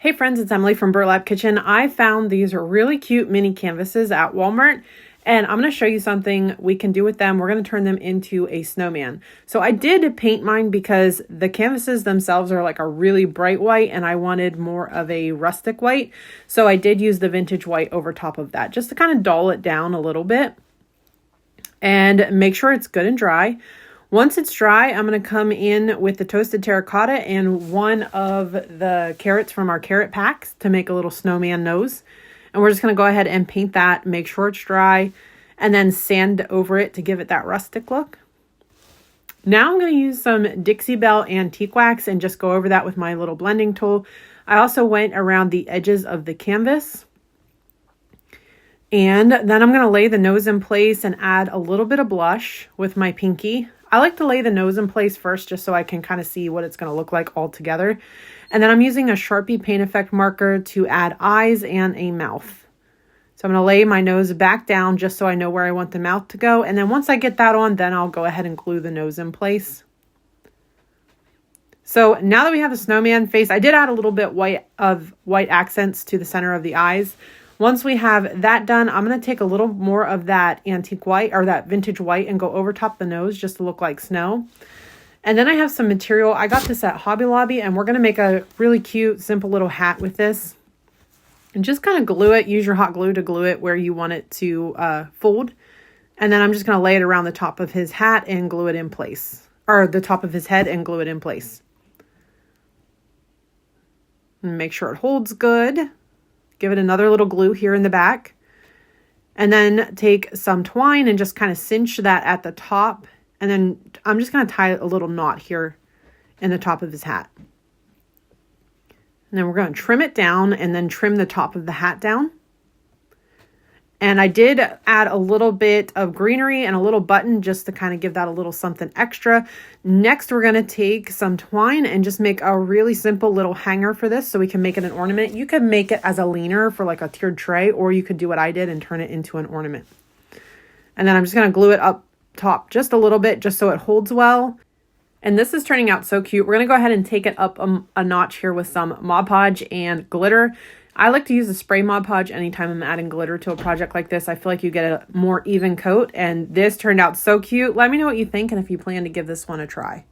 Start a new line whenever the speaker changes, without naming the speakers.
Hey friends, it's Emily from Burlap Kitchen. I found these really cute mini canvases at Walmart, and I'm going to show you something we can do with them. We're going to turn them into a snowman. So I did paint mine because the canvases themselves are like a really bright white, and I wanted more of a rustic white. So I did use the vintage white over top of that, just to kind of dull it down a little bit and make sure it's good and dry. Once it's dry, I'm going to come in with the toasted terracotta and one of the carrots from our carrot packs to make a little snowman nose. And we're just going to go ahead and paint that, make sure it's dry, and then sand over it to give it that rustic look. Now I'm going to use some Dixie Belle antique wax and just go over that with my little blending tool. I also went around the edges of the canvas. And then I'm going to lay the nose in place and add a little bit of blush with my pinky. I like to lay the nose in place first just so I can kind of see what it's going to look like all together. And then I'm using a Sharpie Paint Effect marker to add eyes and a mouth. So I'm going to lay my nose back down just so I know where I want the mouth to go. And then once I get that on, then I'll go ahead and glue the nose in place. So now that we have the snowman face, I did add a little bit of white accents to the center of the eyes. Once we have that done, I'm going to take a little more of that antique white or that vintage white and go over top the nose just to look like snow. And then I have some material. I got this at Hobby Lobby, and we're going to make a really cute, simple little hat with this. And just kind of glue it. Use your hot glue to glue it where you want it to fold. And then I'm just going to lay it around the top of his hat and glue it in place. Or the top of his head and glue it in place. And make sure it holds good. Give it another little glue here in the back. And then take some twine and just kind of cinch that at the top. And then I'm just going to tie a little knot here in the top of his hat. And then we're going to trim it down and then trim the top of the hat down. And I did add a little bit of greenery and a little button just to kind of give that a little something extra. Next, we're going to take some twine and just make a really simple little hanger for this so we can make it an ornament. You could make it as a leaner for like a tiered tray, or you could do what I did and turn it into an ornament. And then I'm just going to glue it up top just a little bit just so it holds well. And this is turning out so cute. We're going to go ahead and take it up a notch here with some Mod Podge and glitter. I like to use a spray Mod Podge anytime I'm adding glitter to a project like this. I feel like you get a more even coat, and this turned out so cute. Let me know what you think and if you plan to give this one a try.